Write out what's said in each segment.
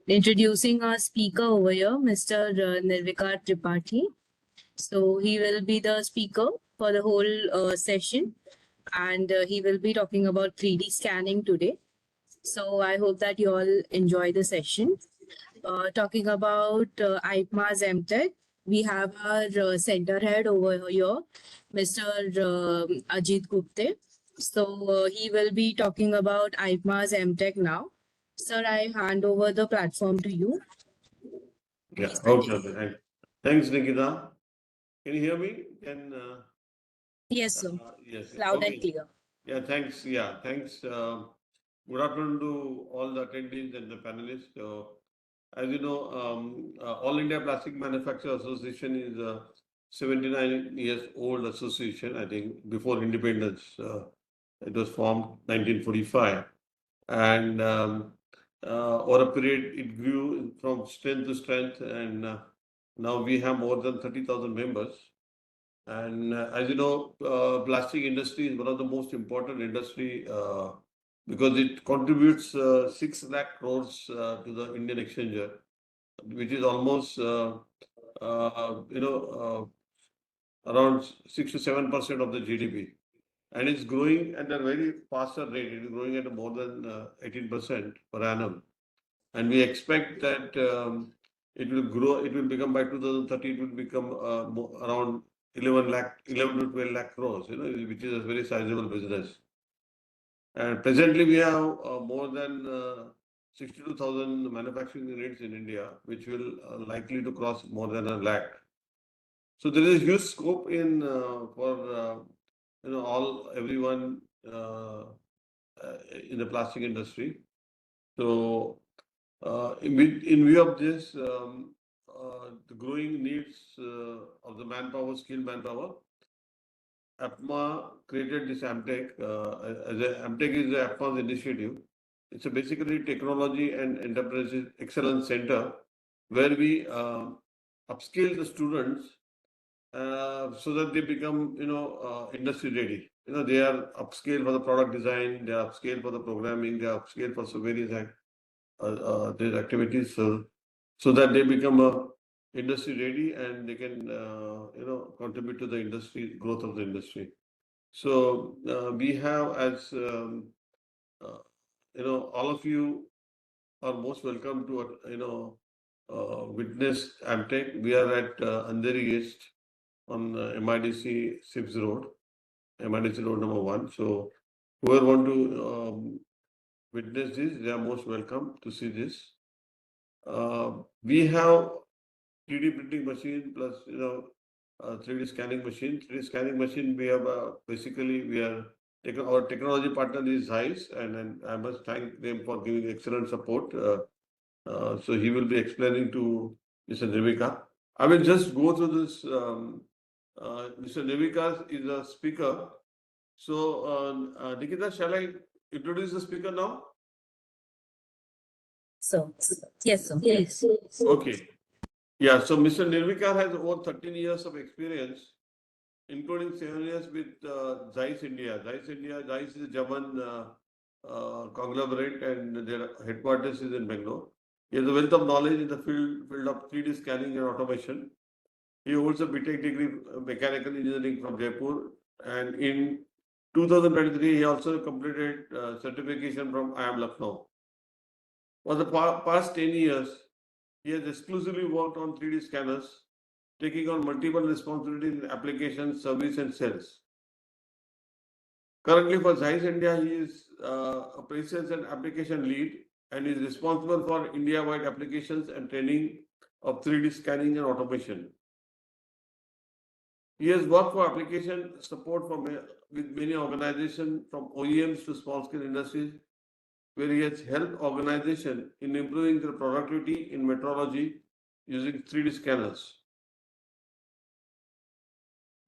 introducing our speaker over here, Mr. Nirvikar Tripathi. So he will be the speaker for the whole session, and he will be talking about 3D scanning today. So I hope that you all enjoy the session. Talking about IPMA's MTech, we have our center head over here, Mr. Ajit Gupte. So he will be talking about IPMA's MTech now. Sir, I hand over the platform to you. Yeah. Please Okay. continue. Okay. Thanks, Nikita. Can you hear me? Yes, sir. Yes. Loud and Okay. clear. Yeah. Thanks. Yeah. Thanks. Good afternoon to all the attendees and the panelists. As you know, All India Plastic Manufacturer Association is a 79 years old association. I think before independence, it was formed 1945, and over a period it grew from strength to strength, and now we have more than 30,000 members. And as you know, plastic industry is one of the most important industry because it contributes 6 lakh crores to the Indian exchequer, which is almost around 6 to 7% of the GDP, and it's growing at a very faster rate. It is growing at more than 18% per annum, and we expect that it will grow. It will become by 2030. It will become around 11 to 12 lakh crores. Which is a very sizable business. And presently, we have more than 62,000 manufacturing units in India, which will likely to cross more than a lakh. So there is huge scope in for everyone in the plastic industry. So in view of this, the growing needs of the manpower, skilled manpower, APMA created this AMTech. AMTech is the APMA's initiative. It's a basically technology and enterprise excellence center where we upskill the students so that they become, industry ready. They are upscale for the product design, they are upscale for the programming, they are upscale for so various these activities, so that they become industry ready and they can, contribute to the industry growth of the industry. So we have, as all of you are most welcome to, witness AMTech. We are at Andheri East on MIDC SIPS Road, MIDC Road number 1. So whoever want to witness this, they are most welcome to see this. We have 3D printing machine plus 3D scanning machine. 3D scanning machine, we have basically our technology partner is Zeiss, and I must thank them for giving excellent support. So he will be explaining to Mr. Nirvikar. I will just go through this. Mr. Nirvikar is a speaker. So Nikita, shall I introduce the speaker now? So, yes, sir. Yes. Okay. Yeah, so Mr. Nirvikar has over 13 years of experience, including 7 years with Zeiss India. Zeiss is a German conglomerate, and their headquarters is in Bangalore. He has a wealth of knowledge in the field of 3D scanning and automation. He holds a BTech degree mechanical engineering from Jaipur, and in 2023 he also completed certification from IIM Lucknow. For the past 10 years, he has exclusively worked on 3D scanners, taking on multiple responsibilities in applications, service, and sales. Currently, for Zeiss India, he is a presence and application lead and is responsible for India-wide applications and training of 3D scanning and automation. He has worked for application support with many organizations, from OEMs to small-scale industries, where he has helped organizations in improving their productivity in metrology using 3D scanners.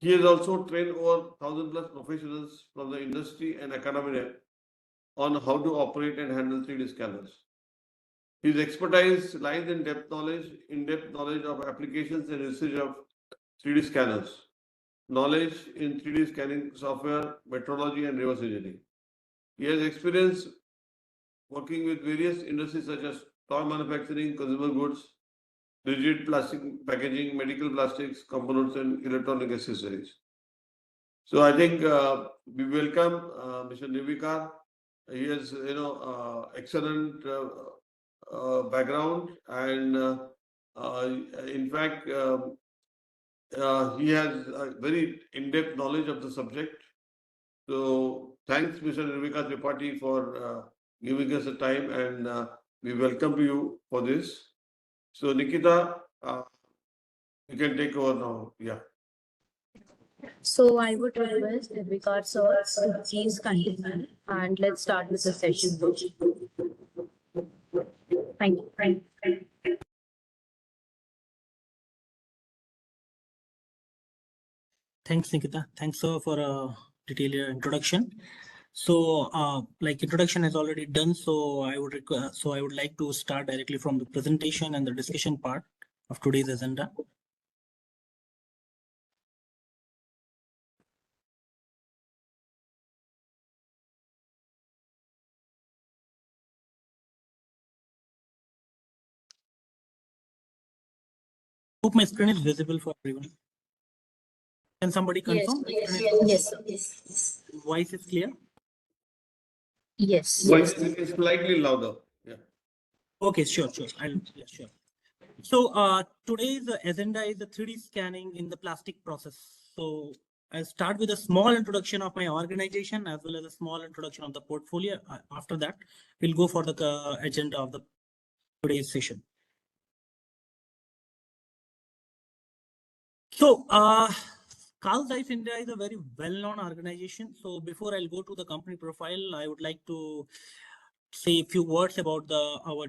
He has also trained over 1,000 plus professionals from the industry and academia on how to operate and handle 3D scanners. His expertise lies in in-depth knowledge of applications and usage of 3D scanners, knowledge in 3D scanning software, metrology, and reverse engineering. He has experience working with various industries such as toy manufacturing, consumer goods, rigid plastic packaging, medical plastics, components, and electronic accessories. So I think we welcome Mr. Nirvikar. He has excellent background, and in fact he has a very in-depth knowledge of the subject. So thanks, Mr. Nirvikar Tripathi, for giving us the time, and we welcome you for this. So Nikita, you can take over now. Yeah. So I would request Nirvikar sir to please continue and let's start with the session. Thank you. Thanks, Nikita. Thanks, sir, for a detailed introduction. So, like introduction is already done, so I would like to start directly from the presentation and the discussion part of today's agenda. Hope my screen is visible for everyone. Can somebody confirm? Yes. Voice is clear? Yes. Voice is slightly louder. Yeah. Okay, sure. Sure. So today's agenda is the 3D scanning in the plastic process. So I'll start with a small introduction of my organization as well as a small introduction of the portfolio. After that, we'll go for the agenda of the today's session. So Carl Zeiss India is a very well-known organization. So before I'll go to the company profile, I would like to say a few words about our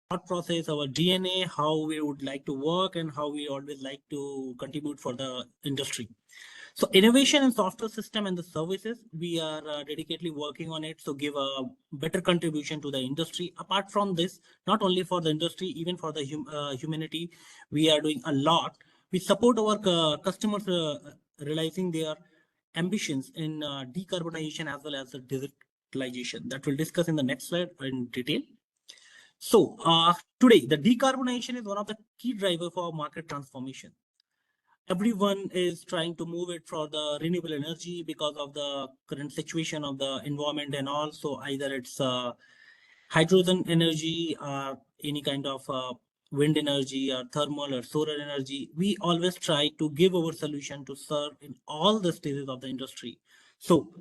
thought process, our DNA, how we would like to work, and how we always like to contribute for the industry. So innovation in software system and the services, we are dedicatedly working on it. So give a better contribution to the industry. Apart from this, not only for the industry, even for the humanity, we are doing a lot. We support our customers realizing their ambitions in decarbonization as well as the digitalization. That we'll discuss in the next slide in detail. So today, the decarbonization is one of the key drivers for market transformation. Everyone is trying to move it for the renewable energy because of the current situation of the environment, and also either it's hydrogen energy or any kind of wind energy or thermal or solar energy. We always try to give our solution to serve in all the stages of the industry. So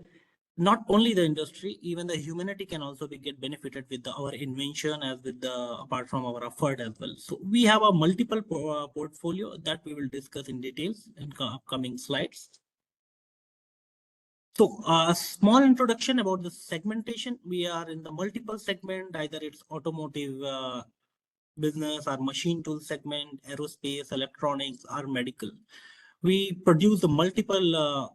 not only the industry, even the humanity can also get benefited with our invention as with the apart from our effort as well. So we have a multiple portfolio that we will discuss in details in upcoming slides. So a small introduction about the segmentation. We are in the multiple segment, either it's automotive business or machine tool segment, aerospace, electronics, or medical. We produce the multiple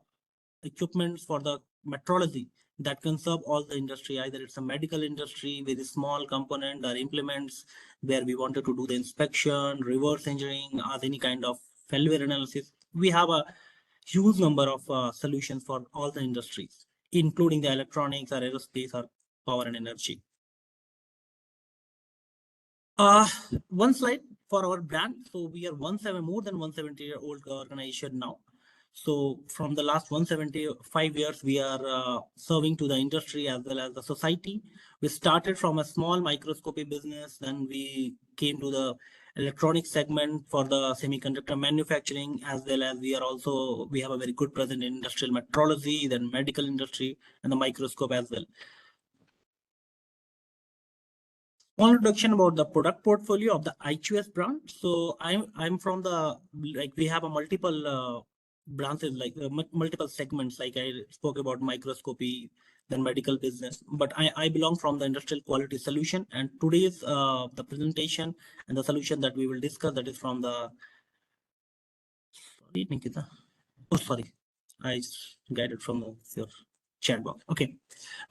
equipments for the metrology that can serve all the industry. Either it's a medical industry with a small component or implements where we wanted to do the inspection, reverse engineering, or any kind of failure analysis. We have a huge number of solutions for all the industries, including the electronics or aerospace or power and energy. One slide for our brand. So we are more than 170-year-old organization now. So from the last 175 years, we are serving to the industry as well as the society. We started from a small microscopy business, then we came to the electronic segment for the semiconductor manufacturing, as well as we have a very good presence in industrial metrology, then medical industry, and the microscope as well. One introduction about the product portfolio of the IQS brand. So I'm from the, like, we have a multiple branches, like multiple segments, like I spoke about microscopy, then medical business, but I belong from the industrial quality solution, and today's the presentation and the solution that we will discuss, that is from the, sorry Nikita, oh sorry, I guided from the here. chat box. Okay.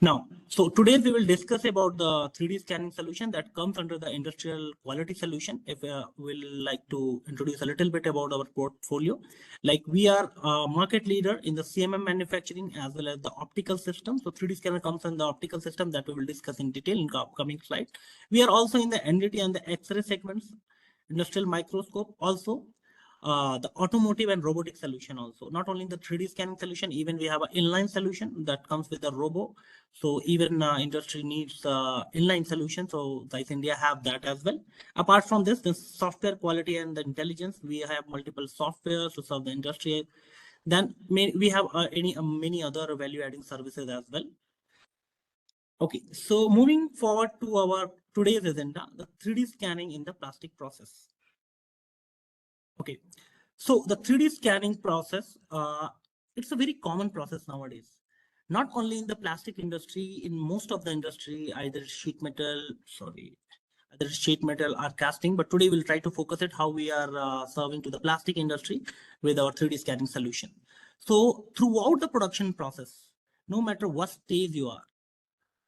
Now, so today we will discuss about the 3D scanning solution that comes under the industrial quality solution. If we'll like to introduce a little bit about our portfolio, like we are a market leader in the CMM manufacturing as well as the optical system. So 3D scanner comes in the optical system that we will discuss in detail in the upcoming slide. We are also in the NDT and the X-ray segments, industrial microscope also. The automotive and robotic solution also. Not only the 3D scanning solution, even we have an inline solution that comes with a robo. So even industry needs inline solution. So Zeiss India have that as well. Apart from this, the software quality and the intelligence, we have multiple softwares to serve the industry. Then we have many other value adding services as well. Okay, so moving forward to our today's agenda, the 3D scanning in the plastic process. Okay, so the 3D scanning process, it's a very common process nowadays. Not only in the plastic industry, in most of the industry, either sheet metal or casting, but today we'll try to focus it how we are serving to the plastic industry with our 3D scanning solution. So throughout the production process, no matter what stage you are,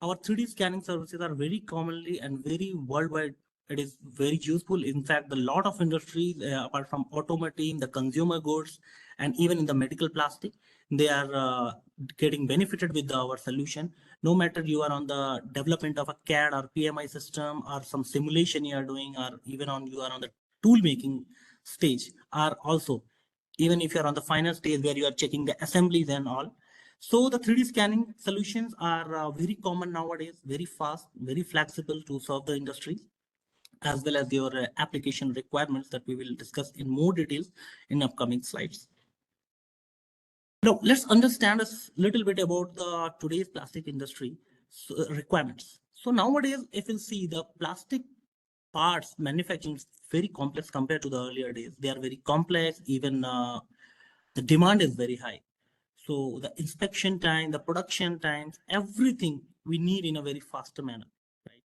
our 3D scanning services are very commonly and very worldwide. It is very useful. In fact, a lot of industries, apart from automotive, the consumer goods, and even in the medical plastic, they are getting benefited with our solution. No matter you are on the development of a CAD or PMI system or some simulation you are doing, or even you are on the tool making stage, or also even if you're on the final stage where you are checking the assemblies and all. So the 3D scanning solutions are very common nowadays, very fast, very flexible to serve the industry, as well as your application requirements that we will discuss in more details in upcoming slides. Now, let's understand a little bit about the today's plastic industry requirements. So nowadays, if you see the plastic parts manufacturing is very complex compared to the earlier days. They are very complex, even the demand is very high. So the inspection time, the production times, everything we need in a very faster manner, right?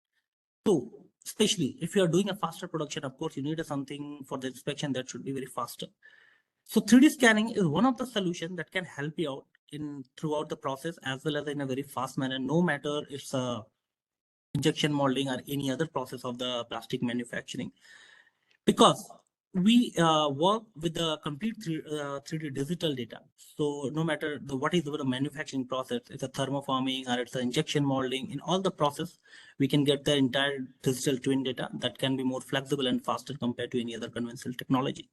So especially if you are doing a faster production, of course, you need something for the inspection that should be very faster. So 3D scanning is one of the solutions that can help you out in throughout the process as well as in a very fast manner, no matter it's a injection molding or any other process of the plastic manufacturing. Because we work with the complete 3D digital data. So no matter what is the manufacturing process, it's a thermoforming or it's an injection molding, in all the process, we can get the entire digital twin data that can be more flexible and faster compared to any other conventional technology.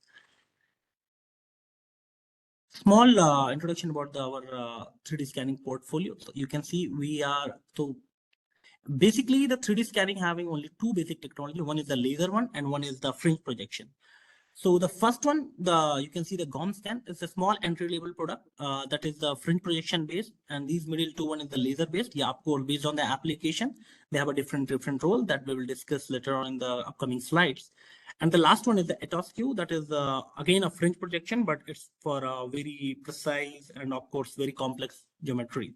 Small introduction about our 3D scanning portfolio. So you can see we are, so basically the 3D scanning having only two basic technology. One is the laser one and one is the fringe projection. So the first one, you can see the GOM scan is a small entry level product that is the fringe projection based, and these middle two one is the laser based. Yeah, of course, based on the application, they have a different role that we will discuss later on in the upcoming slides. And the last one is the Ethos-Q, that is again a fringe projection, but it's for a very precise and of course very complex geometry.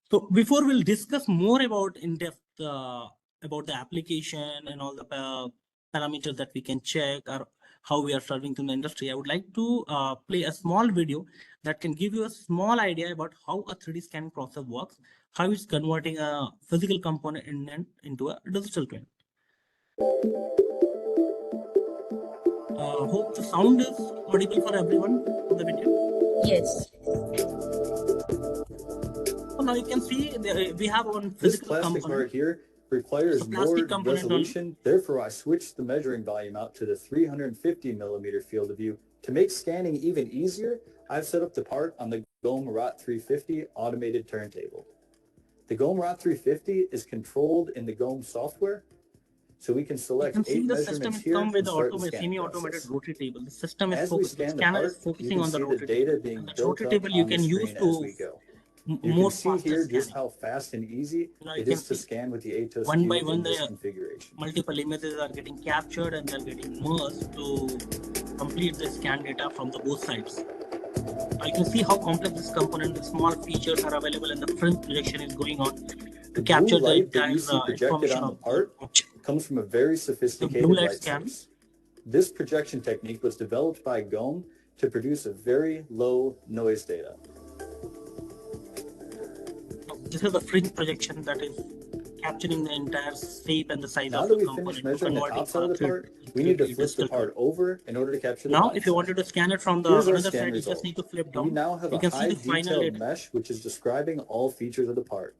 So before we'll discuss more about in depth about the application and all the parameters that we can check or how we are serving to the industry, I would like to play a small video that can give you a small idea about how a 3D scanning process works, how it's converting a physical component into a digital twin. Hope the sound is audible for everyone on the video. Yes. So now you can see we have one This physical plastic component. part here requires It's a plastic more component only. resolution. Therefore, I switched the measuring volume out to the 350 millimeter field of view. To make scanning even easier, I've set up the part on the GOM ROT 350 automated turntable. The GOM ROT 350 is controlled in the GOM software, so we can You select can see 8 the system measurements is here come with and the start the scanning semi-automated process. rotary table. The system is As we focused, the scan the scanner part, is you focusing can on the see the rotary data table. being And the built rotary up table you on the can use screen as to we go. more You can see faster here scanning. just how fast and easy Now you it can is to see scan with the Ethos one by Q one in this the configuration. multiple images are getting captured and they're getting merged to complete the scan data from the both sides. Now you can see how complex this component, the small features are available and the fringe projection is going on to The capture blue the light that entire you see projected information on the of the part object. comes from a very The sophisticated blue light light scan. source. This projection technique was developed by GOM to produce a very low noise data. This is the fringe projection that is capturing the entire shape and the size Now of that the we component. finished measuring the converting top side of the three- part, we need to three flip the digital. part over in order to capture the Now, bottom if you side. wanted to scan it from the Here's our another scan side, you result. just need to flip We down. now have You a can see high the final detailed data. mesh, which is describing all features of the part.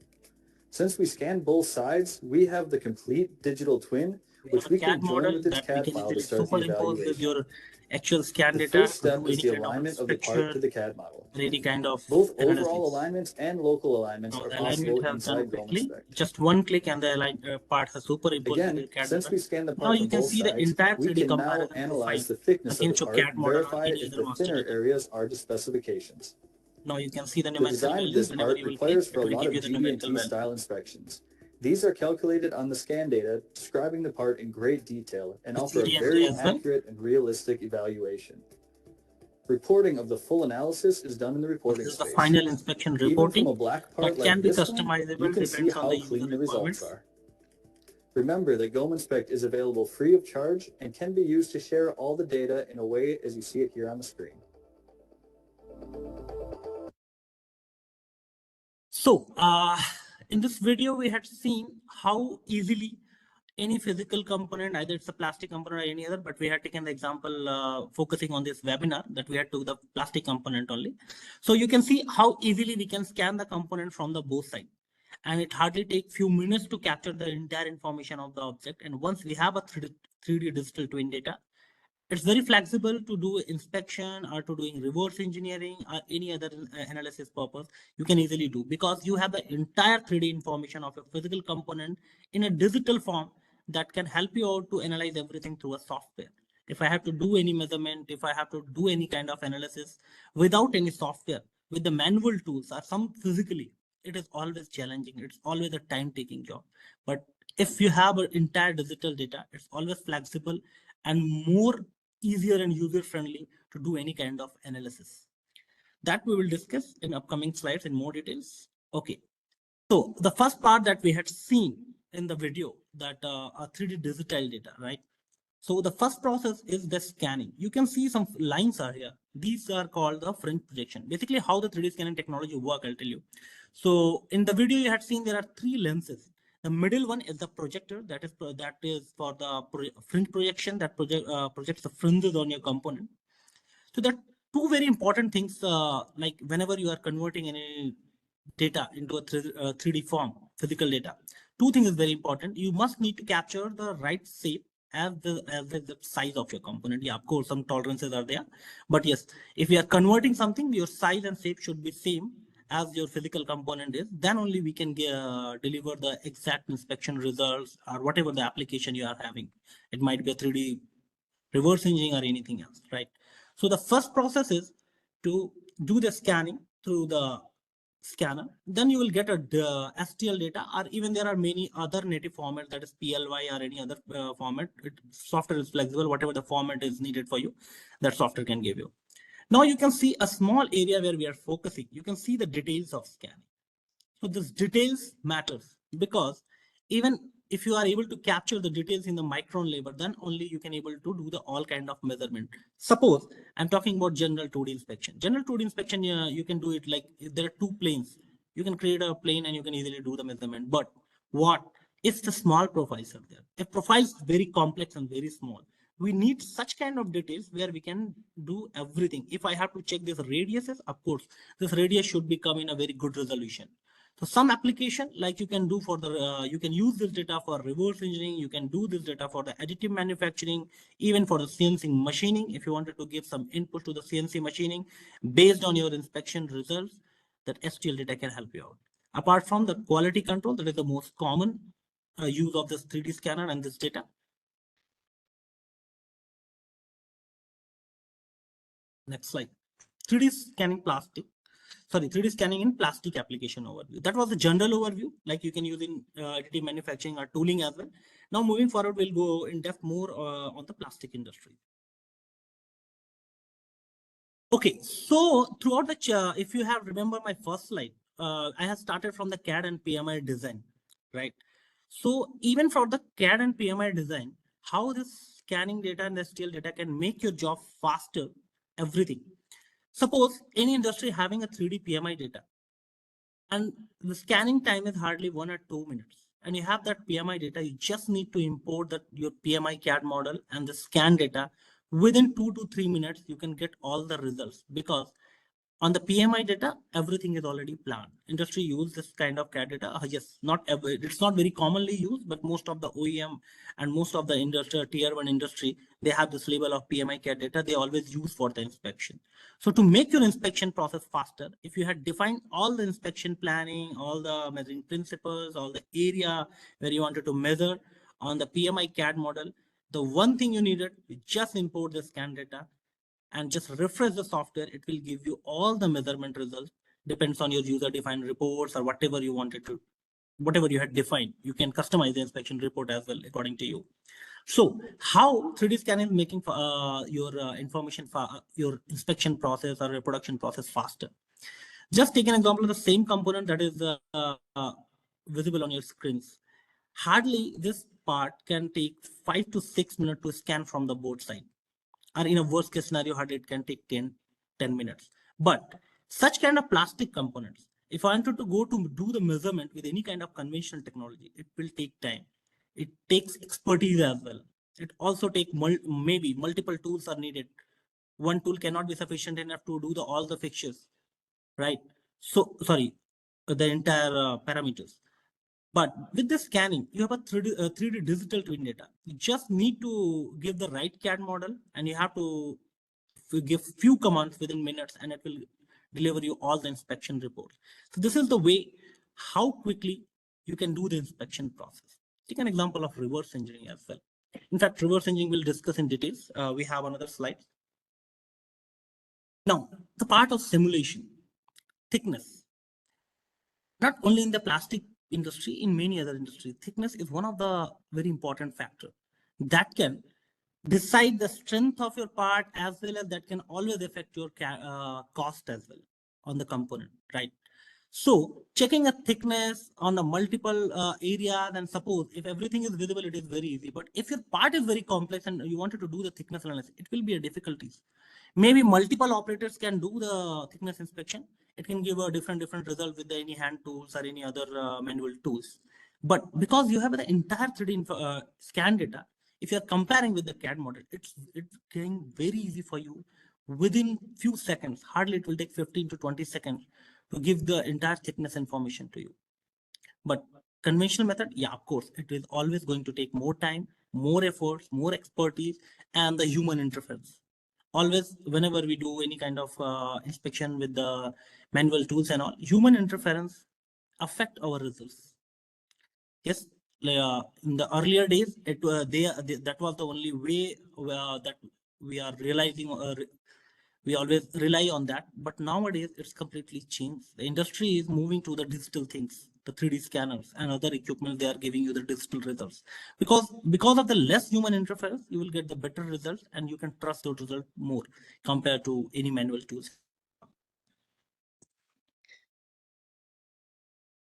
Since we scanned both sides, we have the complete digital twin, which have a we can CAD join model with its that we CAD can file to easily start the superimpose with evaluation. your actual scan The data first to step do is any the kind of alignment of the part to inspection the CAD model. or any kind of Both analysis. overall alignments and local alignments Now, are the possible alignment has done inside quickly. GoMinspect. Just one click and the part has superimposed with Again, your CAD since model. we scanned the Now part you from can both see the sides, entire we 3D can now comparison profile analyze the thickness of the against your part CAD and model or verify any if other the master thinner data. areas are to specifications. Now you can see the The numerical design of value. this Whenever part you will requires click, for it a will lot give of you the numerical GD&T value. style inspections. These are calculated on the scan data, describing the part in great detail and The offer a CDMA very as well. accurate and realistic evaluation. Reporting of the full analysis is done in the reporting This is the space. final inspection Even reporting from a black part that like can be this one, customizable, you can see depends on how the user clean the results requirements. are. Remember that GoMinspect is available free of charge and can be used to share all the data in a way as you see it here on the screen. So, in this video, we had seen how easily any physical component, either it's a plastic component or any other, but we had taken the example focusing on this webinar that we had to the plastic component only. So you can see how easily we can scan the component from the both sides. And it hardly takes few minutes to capture the entire information of the object. And once we have a 3D digital twin data, it's very flexible to do inspection or to doing reverse engineering or any other analysis purpose. You can easily do because you have the entire 3D information of a physical component in a digital form that can help you out to analyze everything through a software. If I have to do any measurement, if I have to do any kind of analysis without any software, with the manual tools or some physically, it is always challenging. It's always a time-taking job. But if you have an entire digital data, it's always flexible and more easier and user-friendly to do any kind of analysis. That we will discuss in upcoming slides in more details. Okay, so the first part that we had seen in the video that are 3D digital data, right? So the first process is the scanning. You can see some lines are here. These are called the fringe projection. Basically how the 3D scanning technology work, I'll tell you. So in the video you had seen there are three lenses. The middle one is the projector that is for the fringe projection that projects the fringes on your component. So there are two very important things like whenever you are converting any data into a 3D form, physical data. Two things is very important. You must need to capture the right shape as the size of your component. Yeah, of course, some tolerances are there, but yes, if you are converting something, your size and shape should be same as your physical component is. Then only we can deliver the exact inspection results or whatever the application you are having. It might be a 3D reverse engineering or anything else, right? So the first process is to do the scanning through the scanner. Then you will get a STL data, or even there are many other native formats, that is PLY or any other format. Software is flexible, whatever the format is needed for you, that software can give you. Now you can see a small area where we are focusing. You can see the details of scanning. So this details matters because even if you are able to capture the details in the micron level, then only you can able to do the all kind of measurement. Suppose I'm talking about general 2D inspection. General 2D inspection, you can do it like if there are two planes. You can create a plane and you can easily do the measurement. But what if the small profiles are there? If profiles very complex and very small, we need such kind of details where we can do everything. If I have to check this radiuses, of course, this radius should become in a very good resolution. So some application like you can do for the, you can use this data for reverse engineering, you can do this data for the additive manufacturing, even for the CNC machining. If you wanted to give some input to the CNC machining based on your inspection results, that STL data can help you out. Apart from the quality control, that is the most common use of this 3D scanner and this data. Next slide. 3D scanning plastic. Sorry, 3D scanning in plastic application overview. That was the general overview, like you can use in additive manufacturing or tooling as well. Now moving forward, we'll go in depth more on the plastic industry. Okay, so throughout the, if you have remember my first slide, I have started from the CAD and PMI design, right? So even for the CAD and PMI design, how this scanning data and STL data can make your job faster, everything. Suppose any industry having a 3D PMI data, And the scanning time is hardly 1 or 2 minutes. And you have that PMI data, you just need to import that your PMI CAD model and the scan data. Within 2 to 3 minutes, you can get all the results, because on the PMI data, everything is already planned. Industry use this kind of CAD data. Yes, it's not very commonly used, but most of the OEM and most of the industry, tier 1 industry, they have this level of PMI CAD data they always use for the inspection. So to make your inspection process faster, if you had defined all the inspection planning, all the measuring principles, all the area where you wanted to measure on the PMI CAD model, the one thing you needed, you just import the scan data and just refresh the software. It will give you all the measurement results. Depends on your user defined reports or whatever you wanted to, whatever you had defined. You can customize the inspection report as well according to you. So how 3D scan is making your information, your inspection process or your production process faster. Just take an example of the same component that is visible on your screens. Hardly this part can take 5 to 6 minutes to scan from the board side. Or in a worst case scenario, hardly it can take 10 minutes. But such kind of plastic components, if I wanted to go to do the measurement with any kind of conventional technology, it will take time. It takes expertise as well. It also takes maybe multiple tools are needed. One tool cannot be sufficient enough to do all the fixtures, right? So, sorry, the entire parameters. But with the scanning, you have a 3D digital twin data. You just need to give the right CAD model, and you have to give few commands within minutes, and it will deliver you all the inspection reports. So this is the way how quickly you can do the inspection process. Take an example of reverse engineering as well. In fact, reverse engineering we'll discuss in details. We have another slide. Now, the part of simulation, thickness. Not only in the plastic industry, in many other industries, thickness is one of the very important factor that can decide the strength of your part, as well as that can always affect your cost as well on the component, right? So checking a thickness on a multiple areas, and suppose if everything is visible, it is very easy. But if your part is very complex and you wanted to do the thickness analysis, it will be a difficulties. Maybe multiple operators can do the thickness inspection. It can give a different result with any hand tools or any other manual tools. But because you have the entire 3D scan data, if you're comparing with the CAD model, it's getting very easy for you within few seconds. Hardly it will take 15 to 20 seconds to give the entire thickness information to you. But conventional method, yeah, of course, it is always going to take more time, more efforts, more expertise, and the human interference. Always, whenever we do any kind of inspection with the manual tools and all, human interference affect our results. Yes, in the earlier days, that was the only way that we are realizing. We always rely on that, but nowadays it's completely changed. The industry is moving to the digital things, the 3D scanners and other equipment. They are giving you the digital results, because of the less human interference, you will get the better results, and you can trust those results more compared to any manual tools.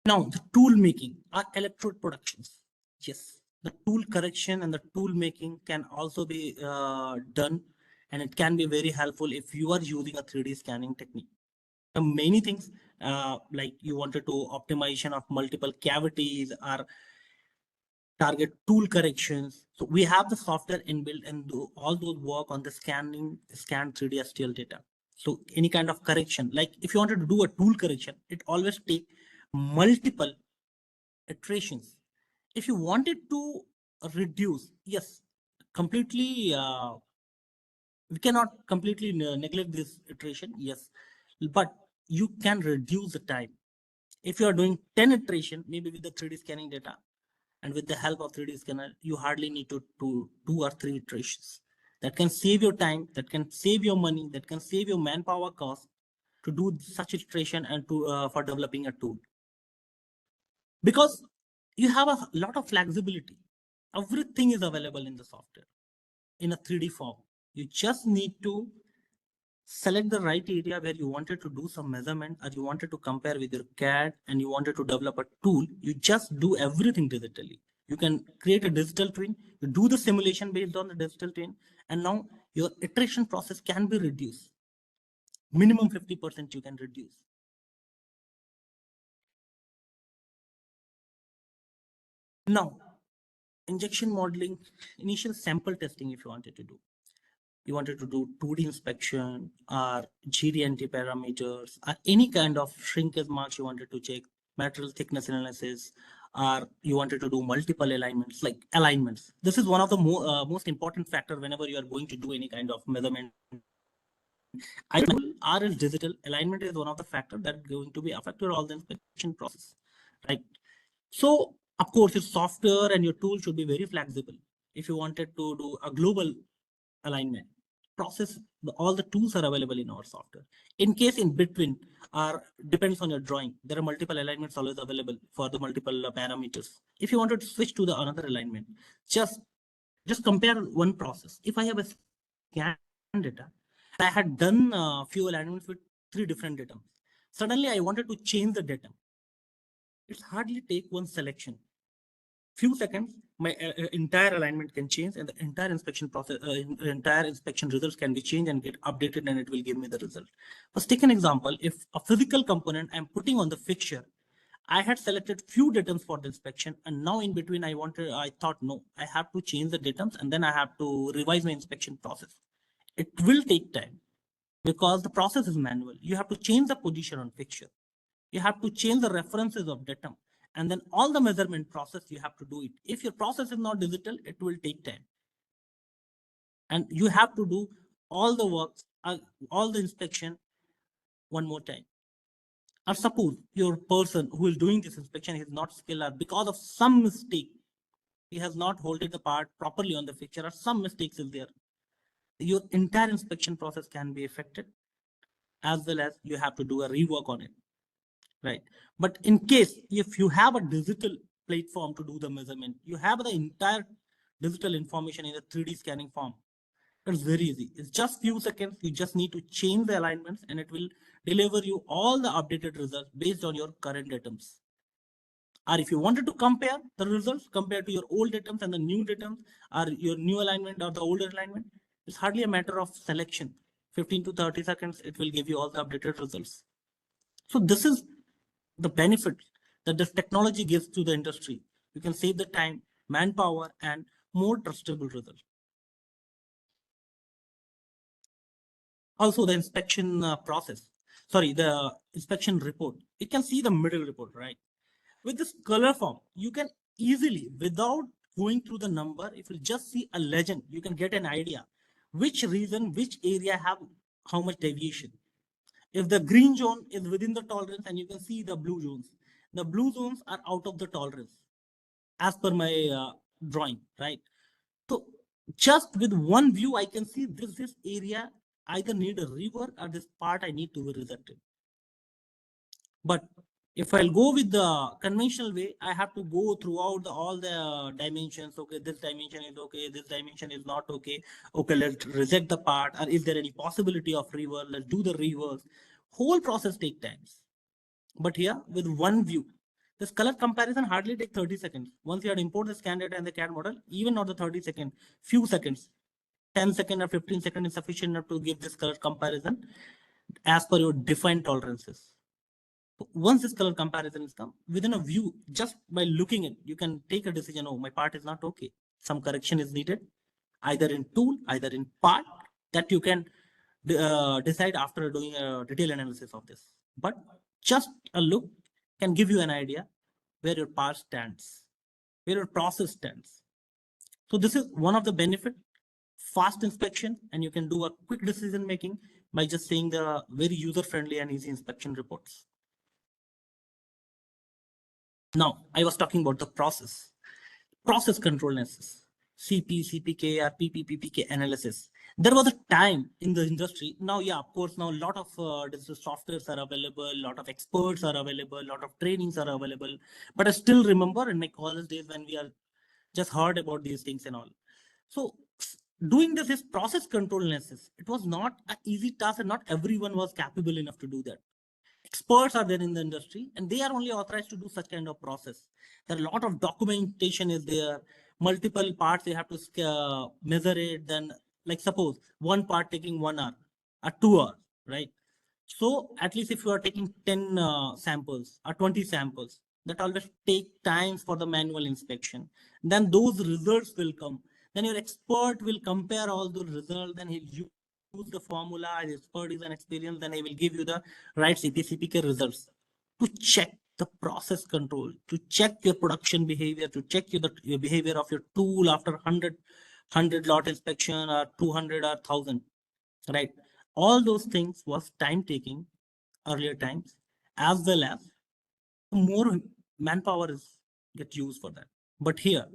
Now, the tool making or electrode productions. Yes, the tool correction and the tool making can also be done, and it can be very helpful if you are using a 3D scanning technique. Many things like you wanted to optimization of multiple cavities or target tool corrections. So we have the software inbuilt and do all those work on the scan 3D STL data. So any kind of correction, like if you wanted to do a tool correction, it always take multiple iterations. If you wanted to reduce, yes, completely, we cannot completely neglect this iteration, yes, but you can reduce the time. If you are doing 10 iteration, maybe with the 3D scanning data, and with the help of 3D scanner, you hardly need to do 2 or 3 iterations. That can save your time, that can save your money, that can save your manpower cost to do such iteration and to for developing a tool. Because you have a lot of flexibility. Everything is available in the software in a 3D form. You just need to select the right area where you wanted to do some measurement, or you wanted to compare with your CAD, and you wanted to develop a tool. You just do everything digitally. You can create a digital twin, you do the simulation based on the digital twin, and now your iteration process can be reduced. Minimum 50% you can reduce. Now, injection modeling, initial sample testing if you wanted to do. You wanted to do 2D inspection or GD&T parameters or any kind of shrinkage marks you wanted to check, material thickness analysis, or you wanted to do multiple alignments like alignments. This is one of the most important factor whenever you are going to do any kind of measurement. R is digital, alignment is one of the factors that is going to be affected all the inspection process, right? So of course your software and your tool should be very flexible. If you wanted to do a global alignment process, all the tools are available in our software. In case in between are depends on your drawing, there are multiple alignments always available for the multiple parameters. If you wanted to switch to the another alignment, just compare one process. If I have a scan data, I had done a few alignments with 3 different data. Suddenly I wanted to change the data. It's hardly take one selection. Few seconds, my entire alignment can change and the entire inspection process, entire inspection results can be changed and get updated and it will give me the result. Let's take an example. If a physical component I'm putting on the fixture, I had selected few datums for the inspection and now in between I thought, no, I have to change the datums and then I have to revise my inspection process. It will take time because the process is manual. You have to change the position on fixture. You have to change the references of datum and then all the measurement process you have to do it. If your process is not digital, it will take time. And you have to do all the work, all the inspection one more time. Or suppose your person who is doing this inspection is not skilled or because of some mistake, he has not holded the part properly on the fixture or some mistakes is there. Your entire inspection process can be affected as well as you have to do a rework on it. Right. But in case if you have a digital platform to do the measurement, you have the entire digital information in the 3D scanning form. It's very easy. It's just few seconds. You just need to change the alignments and it will deliver you all the updated results based on your current datums. Or if you wanted to compare the results compared to your old datums and the new datums or your new alignment or the older alignment, it's hardly a matter of selection. 15 to 30 seconds, it will give you all the updated results. So this is the benefit that this technology gives to the industry. You can save the time, manpower, and more trustable results. Also, the inspection process, the inspection report. You can see the middle report, right? With this color form, you can easily, without going through the number, if you just see a legend, you can get an idea which region, which area have how much deviation. If the green zone is within the tolerance and you can see the blue zones are out of the tolerance as per my drawing, right? So just with one view, I can see this area either need a rework or this part I need to be rejected. But if I'll go with the conventional way, I have to go throughout all the dimensions. Okay, this dimension is okay, this dimension is not okay. Okay, let's reject the part. Or is there any possibility of rework? Let's do the rework. Whole process take times. But here with one view, this color comparison hardly take 30 seconds. Once you have import the scan data and the CAD model, even not the 30 seconds, few seconds, 10 seconds or 15 seconds is sufficient enough to give this color comparison as per your defined tolerances. Once this color comparison is come within a view, just by looking at, you can take a decision. Oh, my part is not okay. Some correction is needed, either in tool, either in part, that you can decide after doing a detailed analysis of this. But just a look can give you an idea where your part stands, where your process stands. So this is one of the benefit, fast inspection, and you can do a quick decision making by just saying the very user friendly and easy inspection reports. Now, I was talking about the process control analysis, CP, CPK, or PP, PPK analysis. There was a time in the industry. Now, yeah, of course, now a lot of digital softwares are available, a lot of experts are available, a lot of trainings are available. But I still remember in my college days when we are just heard about these things and all. So doing this process control analysis, it was not an easy task and not everyone was capable enough to do that. Experts are there in the industry and they are only authorized to do such kind of process. There are a lot of documentation is there, multiple parts they have to measure it. Then like suppose one part taking 1 hour or 2 hours, right? So at least if you are taking 10 samples or 20 samples, that always take times for the manual inspection. Then those results will come. Then your expert will compare all the results. Then he'll use the formula, his expertise and experience. Then he will give you the right CPCPK results to check the process control, to check your production behavior, to check your behavior of your tool after 100 lot inspection or 200 or 1000, right? All those things was time taking earlier times, as well as more manpower is get used for that. But here,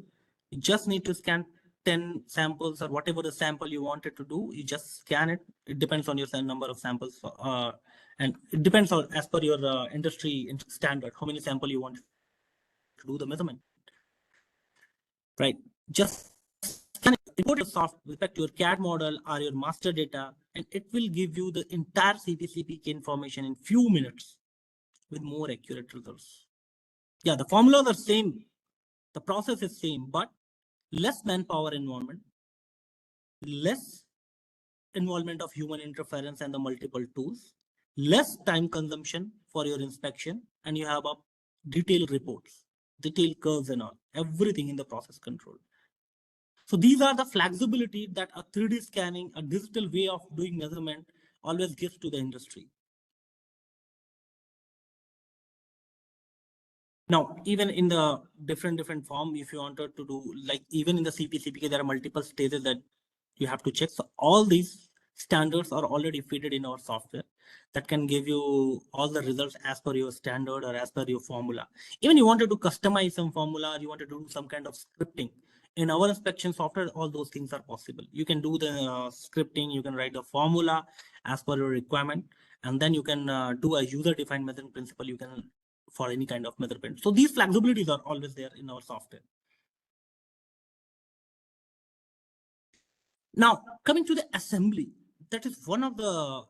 you just need to scan 10 samples or whatever the sample you wanted to do. You just scan it. It depends on your number of samples, and it depends on as per your industry standard how many sample you want to do the measurement. Right? Just scan it, import your software, respect your CAD model or your master data, and it will give you the entire CPCPK information in few minutes with more accurate results. Yeah, the formulas are same, the process is same, but less manpower involvement, less involvement of human interference and the multiple tools, less time consumption for your inspection, and you have a detailed reports, detailed curves and all, everything in the process control. So these are the flexibility that a 3D scanning, a digital way of doing measurement always gives to the industry. Now, even in the different form, if you wanted to do, like even in the CPCPK, there are multiple stages that you have to check. So all these standards are already fitted in our software that can give you all the results as per your standard or as per your formula. Even you wanted to customize some formula, or you wanted to do some kind of scripting. In our inspection software, all those things are possible. You can do the scripting, you can write a formula as per your requirement, and then you can do a user-defined measurement principle. You can for any kind of measurement. So these flexibilities are always there in our software. Now, coming to the assembly, that is one of the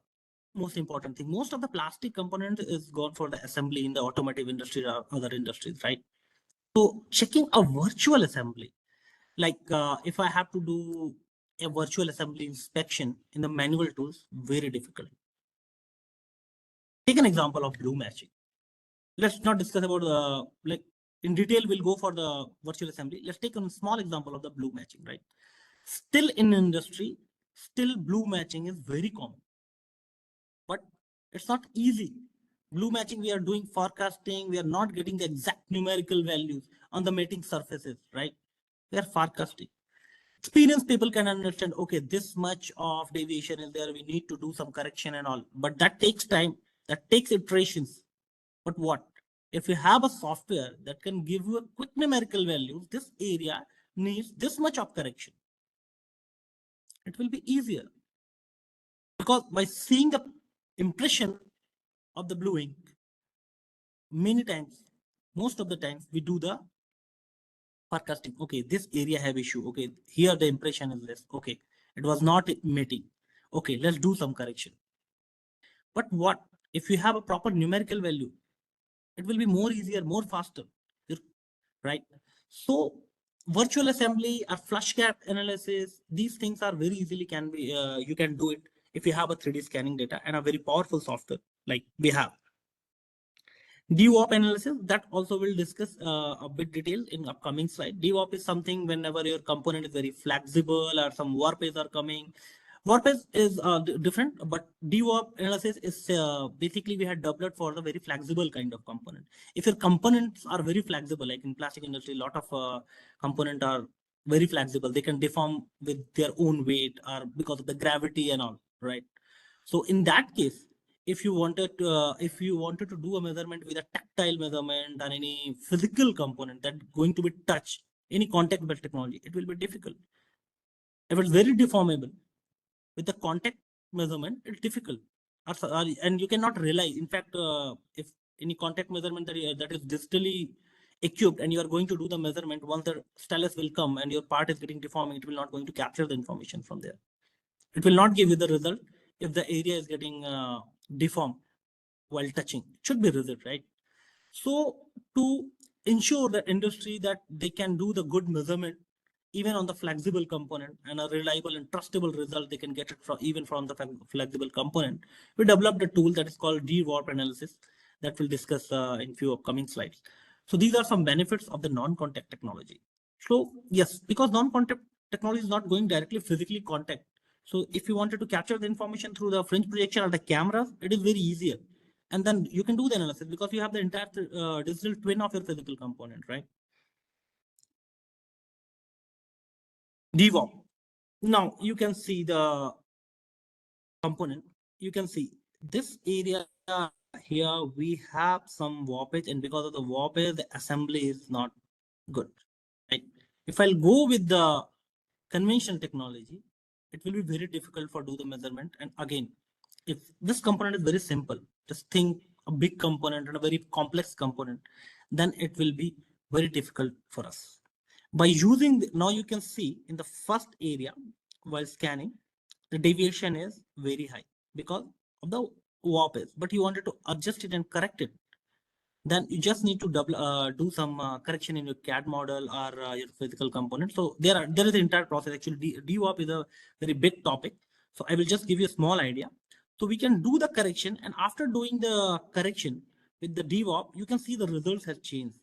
most important thing. Most of the plastic components is gone for the assembly in the automotive industry or other industries, right? So checking a virtual assembly, like if I have to do a virtual assembly inspection in the manual tools, very difficult. Take an example of blue matching. Let's not discuss about the, like in detail, we'll go for the virtual assembly. Let's take a small example of the blue matching, right? Still in industry, still blue matching is very common, but it's not easy. Blue matching, we are doing forecasting. We are not getting the exact numerical values on the mating surfaces, right? We are forecasting. Experienced people can understand, okay, this much of deviation is there. We need to do some correction and all, but that takes time. That takes iterations. But what? If you have a software that can give you a quick numerical values, this area needs this much of correction. It will be easier. Because by seeing the impression of the blue ink, many times, most of the times, we do the forecasting. Okay, this area have issue. Okay, here the impression is this. Okay, it was not mating. Okay, let's do some correction. But what? If you have a proper numerical value, it will be more easier, more faster, right? So virtual assembly or flush gap analysis, these things are very easily can be, you can do it if you have a 3D scanning data and a very powerful software like we have. DWAP analysis, that also we'll discuss a bit detail in upcoming slide. DWAP is something whenever your component is very flexible or some warp edges are coming. Warp edge is different, but DWAP analysis is basically we had developed for the very flexible kind of component. If your components are very flexible, like in plastic industry, a lot of components are very flexible. They can deform with their own weight or because of the gravity and all, right? So in that case, if you wanted to do a measurement with a tactile measurement or any physical component that going to be touched, any contact-based technology, it will be difficult. If it's very deformable, with the contact measurement, it's difficult, and you cannot rely. In fact, if any contact measurement that is digitally equipped and you are going to do the measurement, once the stylus will come and your part is getting deforming, it will not going to capture the information from there. It will not give you the result if the area is getting deformed while touching. It should be result, right? So to ensure the industry that they can do the good measurement even on the flexible component and a reliable and trustable result they can get it from even from the flexible component, we developed a tool that is called DWAP analysis that we'll discuss in few upcoming slides. So these are some benefits of the non-contact technology. So yes, because non-contact technology is not going directly physically contact. So if you wanted to capture the information through the fringe projection or the cameras, it is very easier. And then you can do the analysis because you have the entire digital twin of your physical component, right? DWAP. Now you can see the component. You can see this area here, we have some warpage, and because of the warpage, the assembly is not good, right? If I'll go with the conventional technology, it will be very difficult for do the measurement. And again, if this component is very simple, just think a big component and a very complex component, then it will be very difficult for us. By using, now you can see in the first area while scanning, the deviation is very high because of the warpage, but you wanted to adjust it and correct it. Then you just need to do some correction in your CAD model or your physical component. So there is an entire process. Actually, DWAP is a very big topic. So I will just give you a small idea. So we can do the correction, and after doing the correction with the DWAP, you can see the results have changed.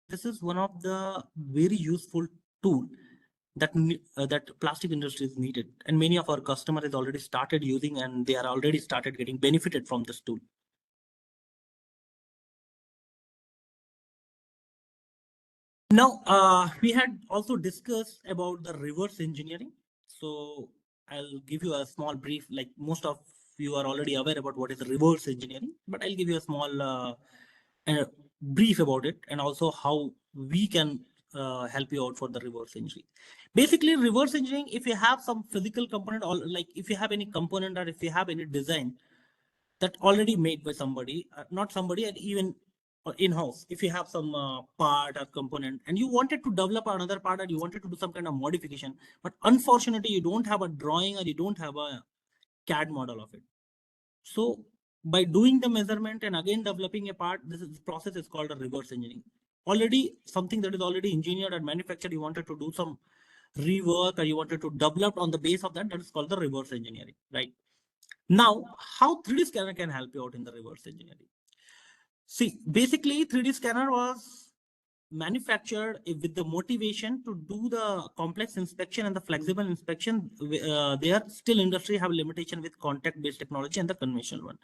This is one of the very useful tool that that plastic industry is needed, and many of our customers has already started using, and they are already started getting benefited from this tool. Now, we had also discussed about the reverse engineering. So I'll give you a small brief, like most of you are already aware about what is reverse engineering, but I'll give you a small brief about it and also how we can help you out for the reverse engineering. Basically, reverse engineering, if you have some physical component, or like if you have any component or if you have any design that already made by somebody, not somebody, and even in-house, if you have some part or component and you wanted to develop another part or you wanted to do some kind of modification, but unfortunately you don't have a drawing or you don't have a CAD model of it. So by doing the measurement and again developing a part, this process is called a reverse engineering. Already something that is already engineered and manufactured, you wanted to do some rework or you wanted to develop on the base of that, that is called the reverse engineering, right? Now, how 3D scanner can help you out in the reverse engineering? See, basically 3D scanner was manufactured with the motivation to do the complex inspection and the flexible inspection. There still industry have limitation with contact based technology and the conventional one.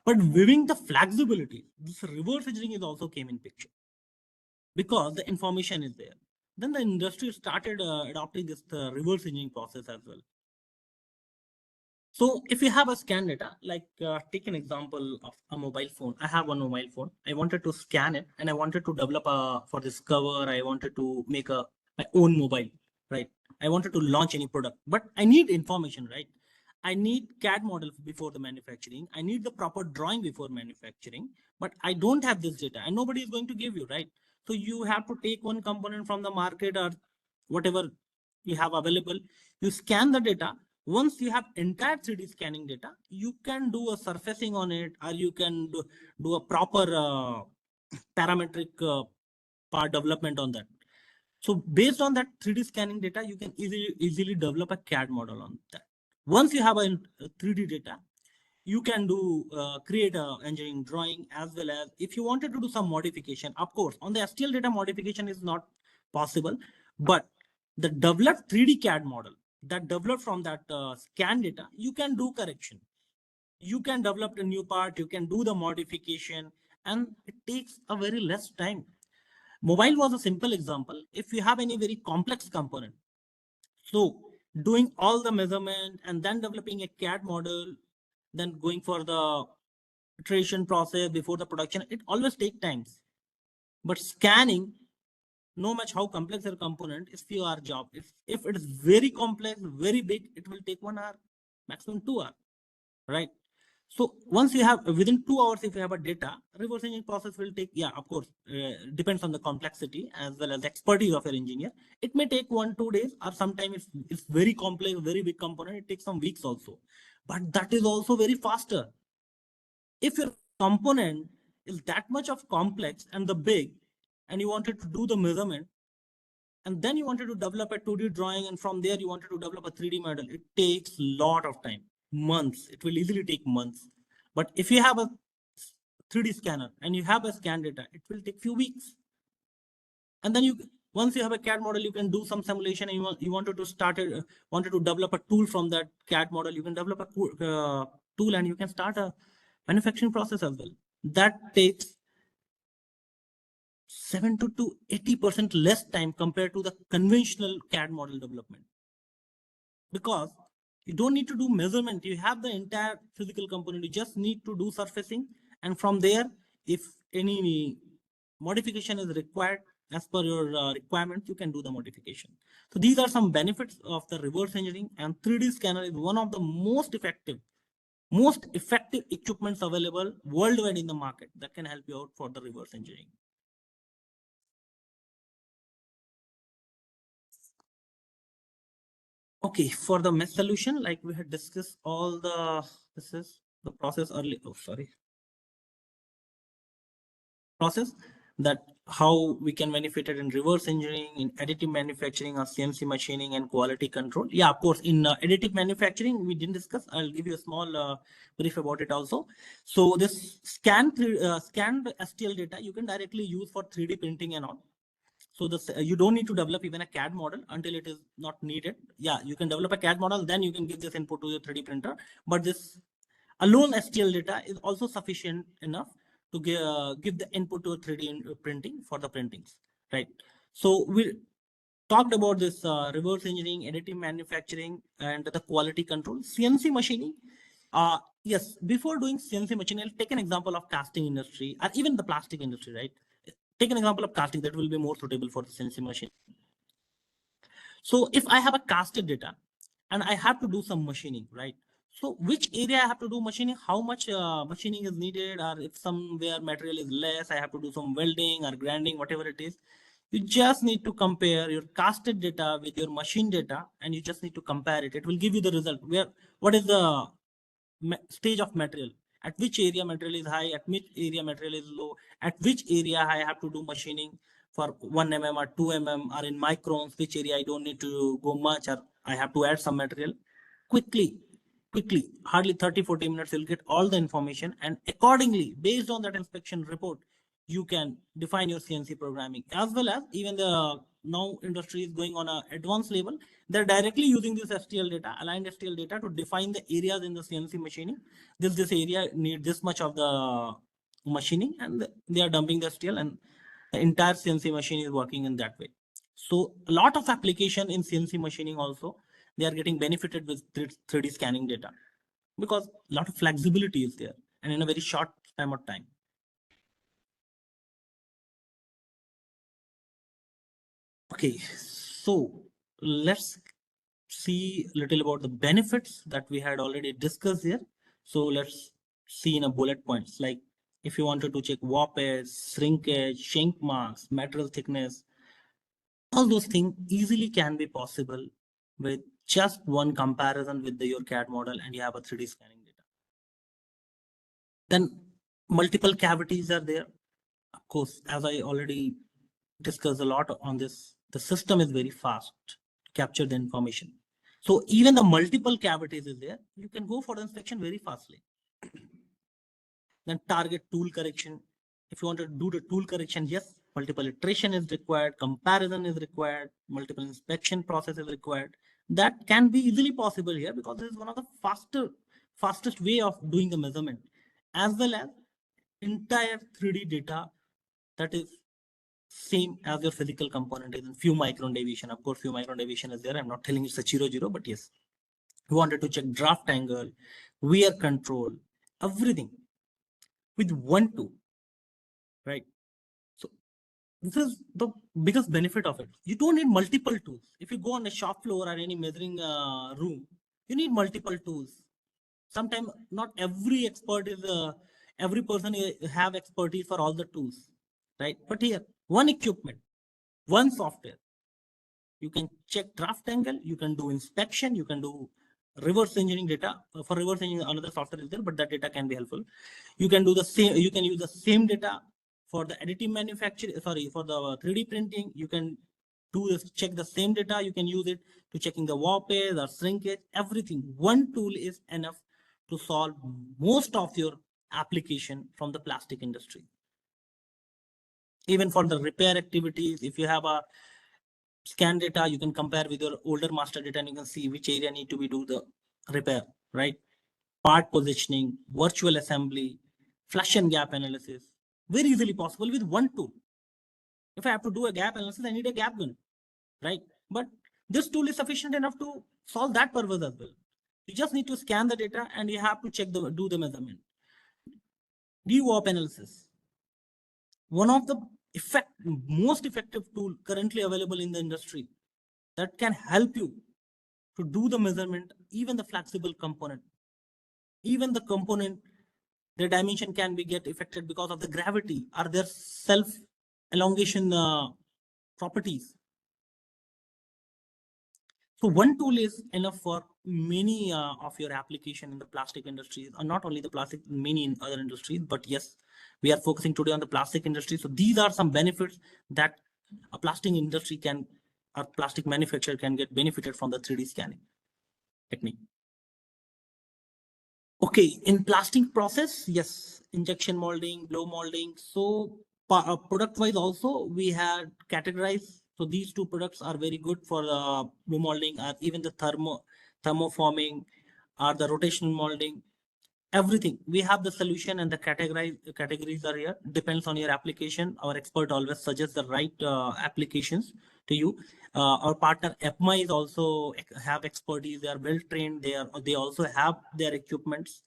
But viewing the flexibility, this reverse engineering is also came in picture because the information is there. Then the industry started adopting this reverse engineering process as well. So if you have a scan data, like take an example of a mobile phone. I have one mobile phone. I wanted to scan it and I wanted to develop for this cover. I wanted to make my own mobile, right? I wanted to launch any product, but I need information, right? I need CAD model before the manufacturing. I need the proper drawing before manufacturing, but I don't have this data and nobody is going to give you, right? So you have to take one component from the market or whatever you have available. You scan the data. Once you have entire 3D scanning data, you can do a surfacing on it, or you can do a proper parametric part development on that. So based on that 3D scanning data, you can easily develop a CAD model on that. Once you have a 3D data, you can do create a engineering drawing, as well as if you wanted to do some modification. Of course, on the STL data, modification is not possible, but the developed 3D CAD model that developed from that scan data, you can do correction. You can develop a new part, you can do the modification, and it takes a very less time. Mobile was a simple example. If you have any very complex component, so doing all the measurement and then developing a CAD model, then going for the iteration process before the production, it always takes times. But scanning, no matter how complex your component, is few hour job. If it is very complex, very big, it will take 1 hour, maximum 2 hours, right? So once you have within 2 hours, if you have a data, reverse engineering process will take, yeah, of course, depends on the complexity as well as the expertise of your engineer. It may take 1-2 days, or sometimes it's very complex, very big component, it takes some weeks also. But that is also very faster. If your component is that much of complex and the big, and you wanted to do the measurement, and then you wanted to develop a 2D drawing, and from there you wanted to develop a 3D model, it takes a lot of time, months. It will easily take months. But if you have a 3D scanner and you have a scan data, it will take few weeks. And then once you have a CAD model, you can do some simulation, and you wanted to develop a tool from that CAD model. You can develop a tool and you can start a manufacturing process as well. That takes 70 to 80% less time compared to the conventional CAD model development, because you don't need to do measurement. You have the entire physical component. You just need to do surfacing, and from there, if any modification is required as per your requirement, you can do the modification. So these are some benefits of the reverse engineering, and 3D scanner is one of the most effective equipments available worldwide in the market that can help you out for the reverse engineering. Okay, for the mesh solution, like we had discussed all this is the process early. Oh, sorry. Process that how we can benefit it in reverse engineering, in additive manufacturing, or CNC machining, and quality control. Yeah, of course, in additive manufacturing, we didn't discuss. I'll give you a small brief about it also. So this scanned STL data, you can directly use for 3D printing and all. So this you don't need to develop even a CAD model until it is not needed. Yeah, you can develop a CAD model, then you can give this input to your 3D printer. But this alone STL data is also sufficient enough to give the input to a 3D printing for the printings, right? So we talked about this reverse engineering, additive manufacturing, and the quality control. CNC machining. Yes, before doing CNC machining, I'll take an example of casting industry or even the plastic industry, right? Take an example of casting that will be more suitable for the CNC machine. So if I have a casted data and I have to do some machining, right? So which area I have to do machining, how much machining is needed, or if somewhere material is less, I have to do some welding or grinding, whatever it is. You just need to compare your casted data with your machine data, and you just need to compare it. It will give you the result. What is the stage of material? At which area material is high, at which area material is low, at which area I have to do machining for 1 mm or 2 mm, or in microns, which area I don't need to go much, or I have to add some material. Quickly, hardly 30-40 minutes, you'll get all the information, and accordingly, based on that inspection report, you can define your CNC programming. As well as even the now industry is going on a advanced level. They're directly using this STL data, aligned STL data, to define the areas in the CNC machining. This area need this much of the machining, and they are dumping the STL, and the entire CNC machine is working in that way. So a lot of application in CNC machining also, they are getting benefited with 3D scanning data, because a lot of flexibility is there and in a very short time of time. Okay, so let's see a little about the benefits that we had already discussed here. So let's see in a bullet points, like if you wanted to check warp edge, shrinkage, shank marks, material thickness, all those things easily can be possible with just one comparison with your CAD model, and you have a 3D scanning data. Then multiple cavities are there. Of course, as I already discussed a lot on this, the system is very fast to capture the information. So even the multiple cavities is there, you can go for the inspection very fastly. Then target tool correction. If you want to do the tool correction, yes, multiple iteration is required, comparison is required, multiple inspection process is required. That can be easily possible here, because this is one of the fastest way of doing the measurement, as well as entire 3D data that is same as your physical component is in few micron deviation. Of course, few micron deviation is there. I'm not telling it's a 0, but yes, you wanted to check draft angle, wear control, everything with one tool, right? So this is the biggest benefit of it. You don't need multiple tools. If you go on a shop floor or any measuring room, you need multiple tools. Sometimes not every expert is every person have expertise for all the tools, right? But here, one equipment, one software, you can check draft angle, you can do inspection, you can do reverse engineering data. For reverse engineering, another software is there, but that data can be helpful. You can do the same, you can use the same data for the additive manufacturing, for the 3D printing. You can do this, check the same data, you can use it to checking the warpage or shrinkage, everything. One tool is enough to solve most of your application from the plastic industry. Even for the repair activities, if you have a scan data, you can compare with your older master data and you can see which area need to be do the repair, right? Part positioning, virtual assembly, flush and gap analysis, very easily possible with one tool. If I have to do a gap analysis, I need a gap gun, right? But this tool is sufficient enough to solve that purpose as well. You just need to scan the data and you have to check do the measurement. DWOP analysis, one of the most effective tool currently available in the industry that can help you to do the measurement, even the flexible component, even the component, the dimension can be get affected because of the gravity or their self elongation properties. So one tool is enough for many of your application in the plastic industry, or not only the plastic, many in other industries, but yes, we are focusing today on the plastic industry. So these are some benefits that a plastic industry can, or plastic manufacturer can get benefited from the 3D scanning technique. Okay, in plastic process, yes, injection molding, blow molding. So product wise also we had categorized. So these two products are very good for blow molding, or even the thermoforming or the rotational molding. Everything we have the solution, and the categories are here. Depends on your application. Our expert always suggests the right applications to you. Our partner EPMA is also have expertise. They are well trained. They also have their equipments.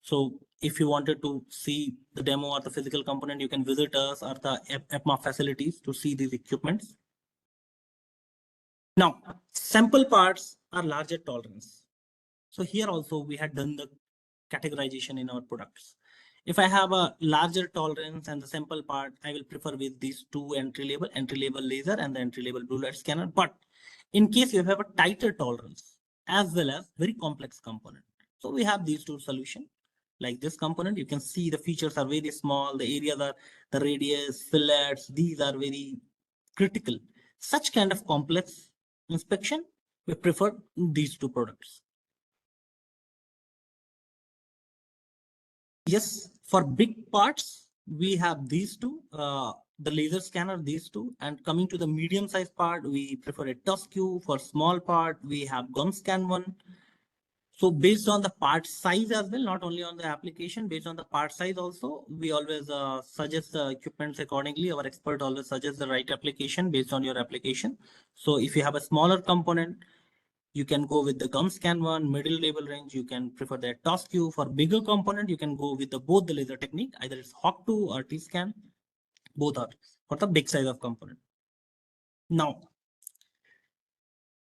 So if you wanted to see the demo or the physical component, you can visit us or the EPMA facilities to see these equipments. Now, sample parts are larger tolerance. So here also we had done the categorization in our products. If I have a larger tolerance and the sample part, I will prefer with these two entry level laser and the entry level blue light scanner. But in case you have a tighter tolerance as well as very complex component, so we have these two solutions. Like this component, you can see the features are very small. The areas are the radius, fillets. These are very critical. Such kind of complex inspection, we prefer these two products. Yes, for big parts, we have these two, the laser scanner, these two, and coming to the medium size part, we prefer a TUSQ. For small part, we have GUMSCAN one. So based on the part size as well, not only on the application, based on the part size also, we always suggest the equipments accordingly. Our expert always suggests the right application based on your application. So if you have a smaller component, you can go with the GUMSCAN one. Middle level range, you can prefer the TUSQ. For bigger component, you can go with both the laser technique, either it's HawkTool or T-Scan. Both are for the big size of component. Now,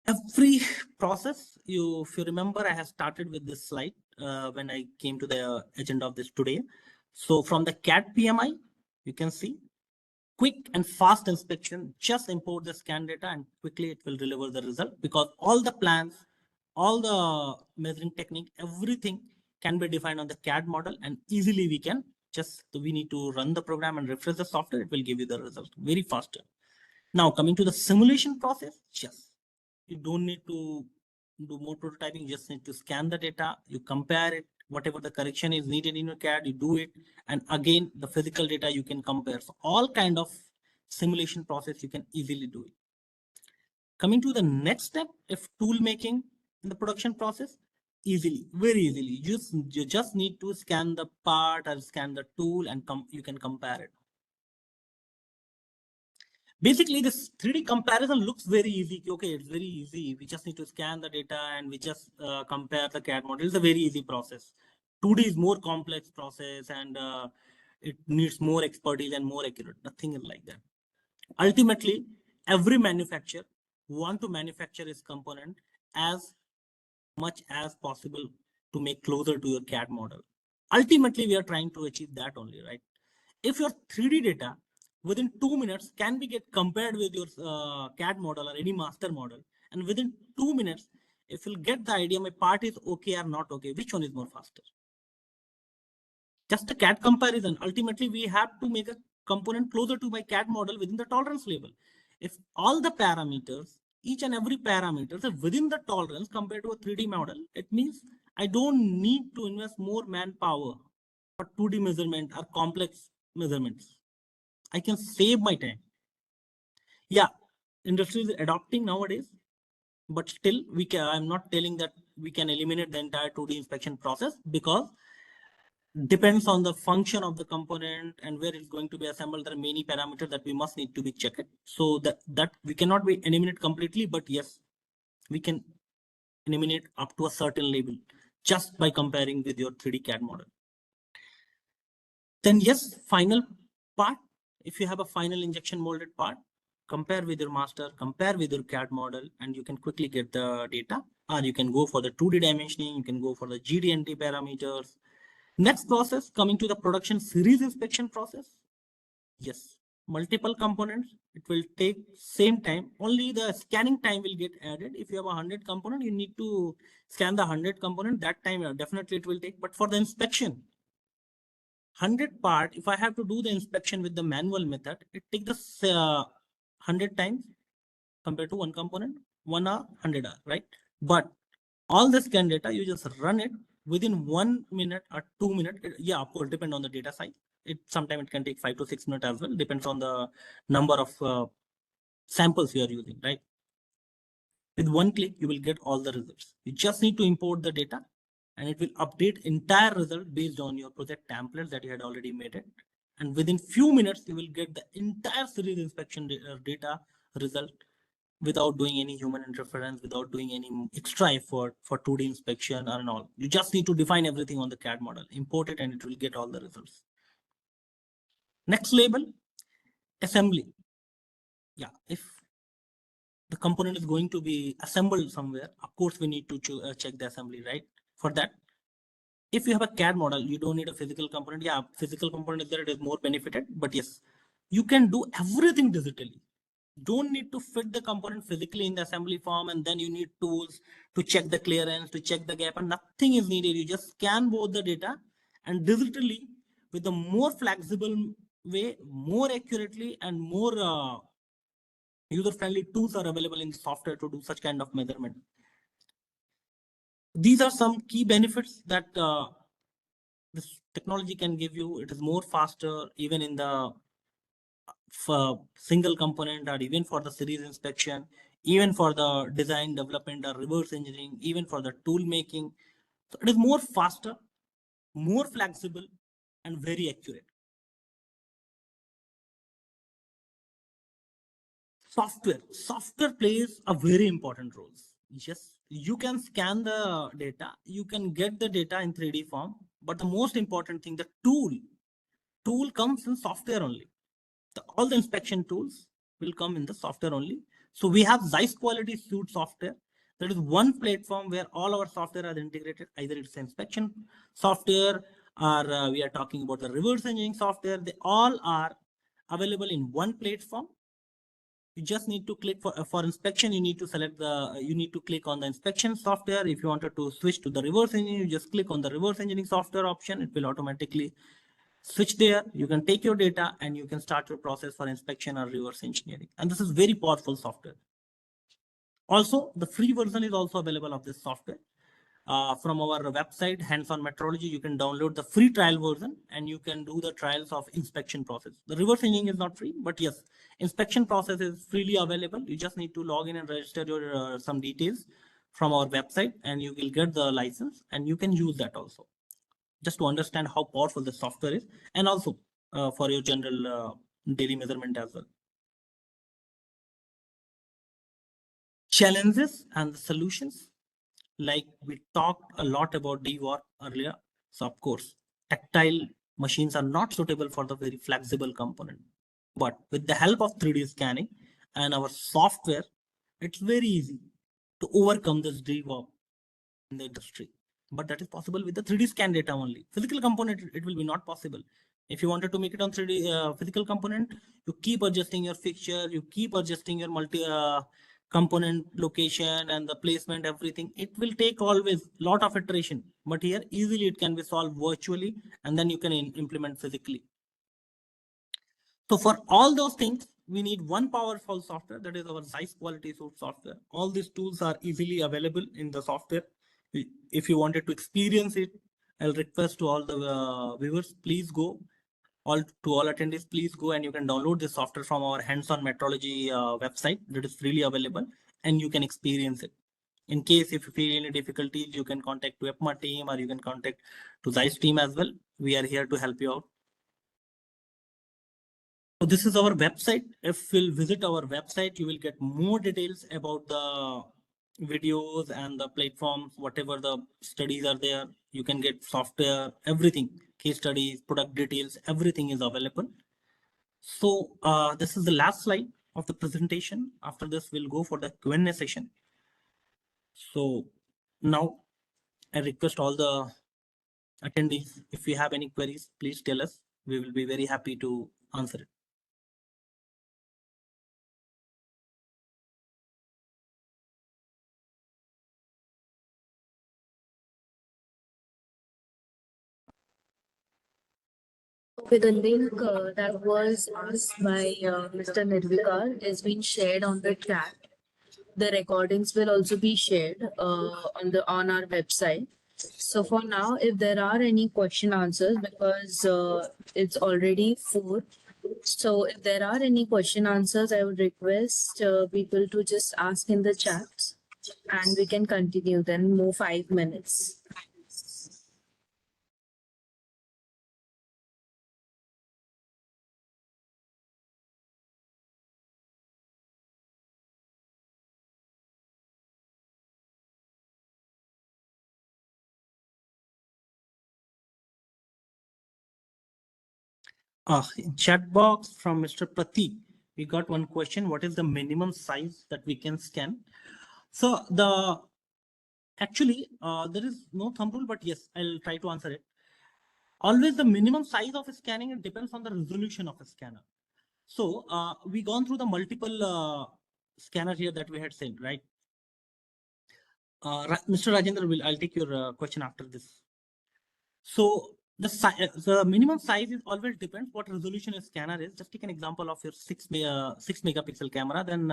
every process, if you remember, I have started with this slide when I came to the agenda of this today. So from the CAD PMI, you can see quick and fast inspection. Just import the scan data and quickly it will deliver the result, because all the plans, all the measuring technique, everything can be defined on the CAD model, and easily we need to run the program and refresh the software. It will give you the result very faster. Now coming to the simulation process, yes, you don't need to do more prototyping. You just need to scan the data, you compare it, whatever the correction is needed in your CAD, you do it, and again the physical data you can compare. So all kind of simulation process you can easily do it. Coming to the next step, if tool making in the production process, easily, very easily, you just need to scan the part or scan the tool and you can compare it. Basically, this 3D comparison looks very easy. Okay, it's very easy. We just need to scan the data and we just compare the CAD model. It's a very easy process. 2D is more complex process, and it needs more expertise and more accurate. Nothing is like that. Ultimately, every manufacturer want to manufacture its component as much as possible to make closer to your CAD model. Ultimately, we are trying to achieve that only, right? If your 3D data within 2 minutes can be get compared with your CAD model or any master model, and within 2 minutes, if you'll get the idea my part is okay or not okay, which one is more faster? Just a CAD comparison. Ultimately, we have to make a component closer to my CAD model within the tolerance level. If all the parameters, each and every parameter is within the tolerance compared to a 3D model, it means I don't need to invest more manpower for 2D measurement or complex measurements. I can save my time. Yeah, industry is adopting nowadays, but still I'm not telling that we can eliminate the entire 2D inspection process, because depends on the function of the component and where it's going to be assembled. There are many parameters that we must need to be checked. So that we cannot be eliminate completely, but yes, we can eliminate up to a certain level just by comparing with your 3D CAD model. Then yes, final part, if you have a final injection molded part, compare with your master, compare with your CAD model, and you can quickly get the data. Or you can go for the 2D dimensioning, you can go for the GD&T parameters. Next process, coming to the production series inspection process. Yes, multiple components, it will take same time, only the scanning time will get added. If you have 100 component, you need to scan the 100 component, that time definitely it will take. But for the inspection, 100 part, if I have to do the inspection with the manual method, it takes the 100 times compared to one component, 1 hour, 100 hour, right? But all the scan data, you just run it within 1 minute or 2 minutes. Yeah, of course, depend on the data size. Sometimes it can take 5 to 6 minutes as well, depends on the number of samples you are using, right? With one click, you will get all the results. You just need to import the data, and it will update entire result based on your project templates that you had already made it. And within few minutes, you will get the entire series inspection data result without doing any human interference, without doing any extra effort for 2D inspection or all. You just need to define everything on the CAD model, import it, and it will get all the results. Next label, assembly. Yeah, if the component is going to be assembled somewhere, of course, we need to check the assembly, right? For that, if you have a CAD model, you don't need a physical component. Yeah, physical component is there, it is more benefited, but yes, you can do everything digitally. Don't need to fit the component physically in the assembly form, and then you need tools to check the clearance, to check the gap, and nothing is needed. You just scan both the data, and digitally, with the more flexible way, more accurately, and more user-friendly tools are available in the software to do such kind of measurement. These are some key benefits that this technology can give you. It is more faster, even in the single component, or even for the series inspection, even for the design development or reverse engineering, even for the tool making. So it is more faster, more flexible, and very accurate. Software plays a very important role. Yes, you can scan the data, you can get the data in 3D form, but the most important thing, the tool comes in software only. All the inspection tools will come in the software only. So we have Zeiss Quality Suite software. That is one platform where all our software are integrated. Either it's inspection software, or we are talking about the reverse engineering software. They all are available in one platform. You just need to click for inspection. You need to select you need to click on the inspection software. If you wanted to switch to the reverse engineering, you just click on the reverse engineering software option. It will automatically switch there. You can take your data and you can start your process for inspection or reverse engineering. And this is very powerful software. Also, the free version is also available of this software. From our website, Hands-on Metrology, you can download the free trial version and you can do the trials of inspection process. The reverse engineering is not free, but yes, inspection process is freely available. You just need to log in and register your some details from our website, and you will get the license, and you can use that also, just to understand how powerful the software is, and also for your general daily measurement as well. Challenges and the solutions. Like we talked a lot about DWARP earlier. So of course, tactile machines are not suitable for the very flexible component. But with the help of 3D scanning and our software, it's very easy to overcome this DWARP in the industry. But that is possible with the 3D scan data only. Physical component, it will be not possible. If you wanted to make it on 3D physical component, you keep adjusting your fixture, you keep adjusting your multi component location and the placement, everything. It will take always lot of iteration, but here easily it can be solved virtually, and then you can implement physically. So for all those things, we need one powerful software, that is our Zeiss Quality Suite software. All these tools are easily available in the software. If you wanted to experience it, I'll request to all the viewers, please go. To all attendees, please go and you can download the software from our hands-on metrology website that is freely available, and you can experience it. In case if you feel any difficulties, you can contact to EPMA team or you can contact to Zeiss team as well. We are here to help you out. So this is our website. If you'll visit our website, you will get more details about the videos and the platforms, whatever the studies are there. You can get software, everything, case studies, product details, everything is available. So this is the last slide of the presentation. After this, we'll go for the Q&A session. So now I request all the attendees, if you have any queries, please tell us. We will be very happy to answer it. Okay, the link that was asked by Mr. Nirvikar is being shared on the chat. The recordings will also be shared on our website. So for now, if there are any question answers, because it's already 4. So if there are any question answers, I would request people to just ask in the chat and we can continue then more 5 minutes. In chat box from Mr. Pratik, we got one question. What is the minimum size that we can scan? So actually, there is no thumb rule, but yes, I'll try to answer it. Always the minimum size of a scanning, it depends on the resolution of a scanner. So we gone through the multiple scanners here that we had sent, right? Mr. Rajendra, I'll take your question after this. So the minimum size is always depends what resolution a scanner is. Just take an example of your 6 megapixel camera, then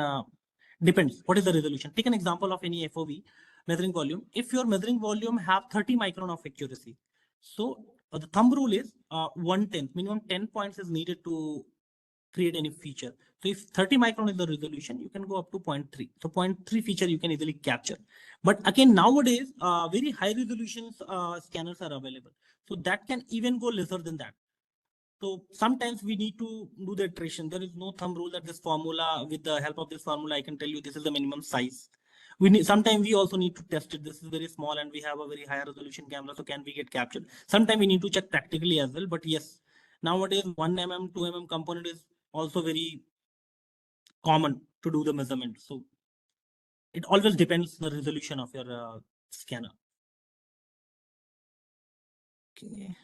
depends what is the resolution. Take an example of any FOV measuring volume. If your measuring volume have 30 micron of accuracy, so the thumb rule is 1/10, minimum 10 points is needed to create any feature. So if 30 micron is the resolution, you can go up to 0.3. So 0.3 feature you can easily capture. But again, nowadays, very high resolutions scanners are available. So that can even go lesser than that. So sometimes we need to do the iteration. There is no thumb rule that this formula, with the help of this formula, I can tell you this is the minimum size. Sometimes we also need to test it. This is very small and we have a very high resolution camera. So can we get captured? Sometimes we need to check practically as well. But yes, nowadays 1 mm, 2 mm component is also very common to do the measurement. So it always depends the resolution of your scanner. Okay.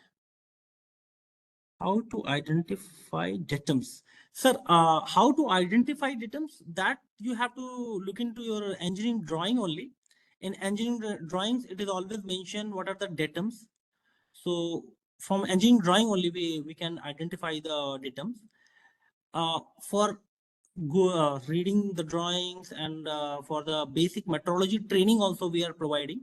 How to identify datums? Sir, how to identify datums? That you have to look into your engineering drawing only. In engineering drawings, it is always mentioned what are the datums. So from engineering drawing only, we can identify the datums. For reading the drawings and for the basic metrology training also we are providing.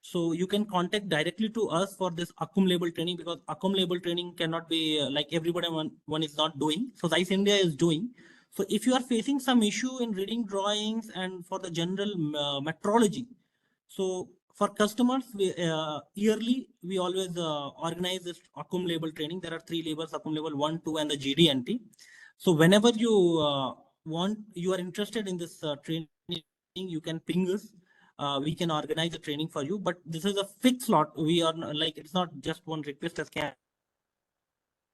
So you can contact directly to us for this accumulable training, because accumulable training cannot be like everybody one is not doing. So Zeiss India is doing. So if you are facing some issue in reading drawings and for the general metrology, so for customers, yearly we always organize this accumulable training. There are 3 levels: accumulable 1, 2, and the GD&T. So whenever you you are interested in this training, you can ping us. We can organize the training for you, but this is a fixed slot. We are like, it's not just one request as can.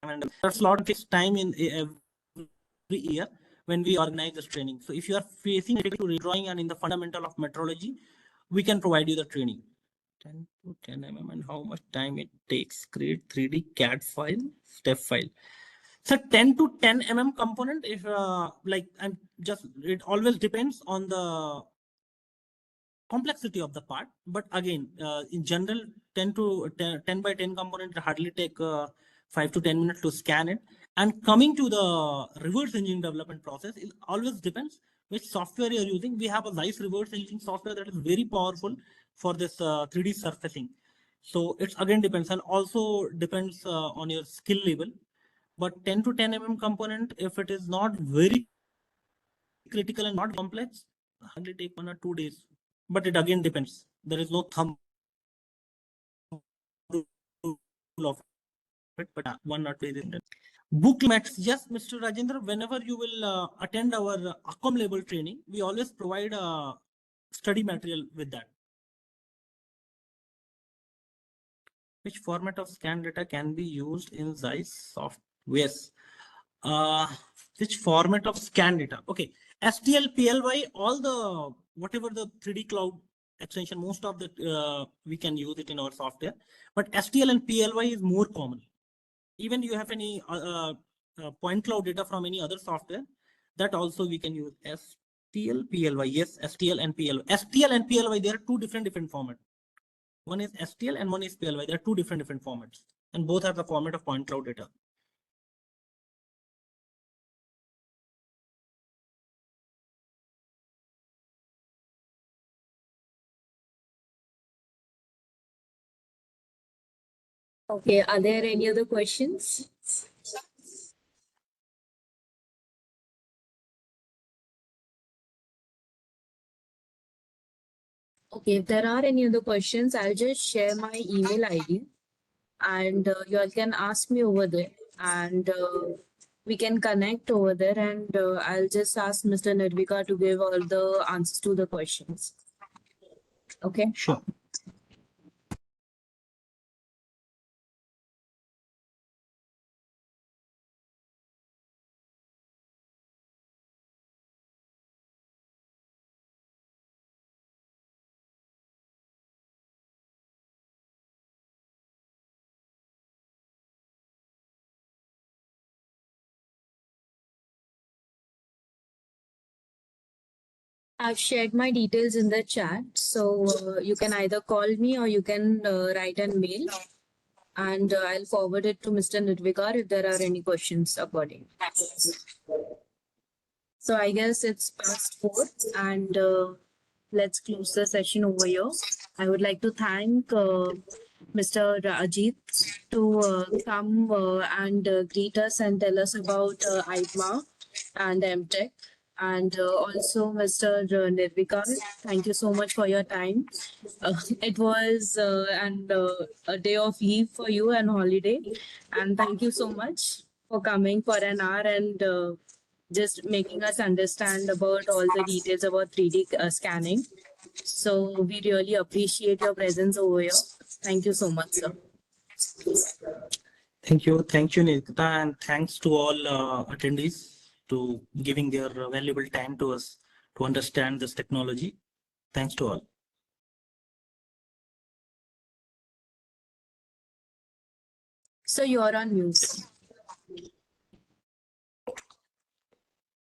And a slot fixed time in every year when we organize this training. So if you are facing difficulty drawing and in the fundamental of metrology, we can provide you the training. 10 to 10 mm and how much time it takes. Create 3D CAD file, step file. So 10 to 10 mm component, if like I'm just, it always depends on the complexity of the part. But again, in general, 10 by 10 component hardly take 5 to 10 minutes to scan it. And coming to the reverse engineering development process, it always depends which software you're using. We have a Zeiss reverse engineering software that is very powerful for this 3D surfacing. So it's again depends, and also depends on your skill level. But 10 to 10 mm component, if it is not very critical and not complex, hardly take 1 or 2 days. But it again depends. There is no thumb rule of it, but 1 or 2 days. Booklets, yes, Mr. Rajendra, whenever you will attend our ACOM level training, we always provide study material with that. Which format of scan data can be used in Zeiss softwares? Which format of scan data? Okay, STL, PLY, all the, whatever the 3D cloud extension, most of the, we can use it in our software, but STL and PLY is more common. Even you have any point cloud data from any other software, that also we can use STL, PLY. Yes, STL and PLY. STL and PLY, there are two different formats. One is STL and one is PLY. There are two different formats, and both are the format of point cloud data. Okay, are there any other questions? Okay, if there are any other questions, I'll just share my email ID and you all can ask me over there and we can connect over there and I'll just ask Mr. Nirvika to give all the answers to the questions. Okay. Sure. I've shared my details in the chat, so you can either call me or you can write an mail, and I'll forward it to Mr. Nirvikar if there are any questions according. So I guess it's past 4, and let's close the session over here. I would like to thank Mr. Ajit to come and greet us and tell us about ITMA and MTech. And also Mr. Nirvikar, thank you so much for your time. It was a day of leave for you and holiday. And thank you so much for coming for an hour and just making us understand about all the details about 3D scanning. So we really appreciate your presence over here. Thank you so much, sir. Thank you, Nikita, and thanks to all attendees to giving their valuable time to us to understand this technology. Thanks to all. So you're on mute.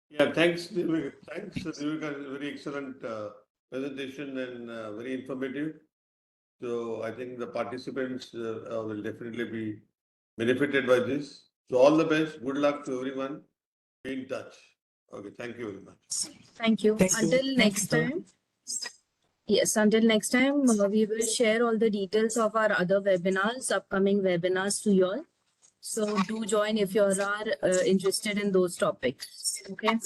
Yeah, thanks, Nirvika. Thanks, Nirvika. Very excellent presentation and very informative. So I think the participants will definitely be benefited by this. So all the best. Good luck to everyone. Be in touch. Okay, thank you very much. Thank you. Thank you. Until next time. Yes, until next time, we will share all the details of our other webinars, upcoming webinars to you all. So do join if you are interested in those topics. Okay.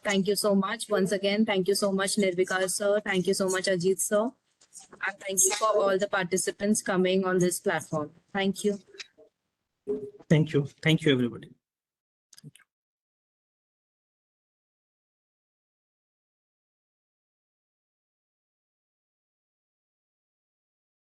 Thank you so much. Once again, thank you so much, Nirvikar sir. Thank you so much, Ajit sir. And thank you for all the participants coming on this platform. Thank you. Thank you. Thank you, everybody.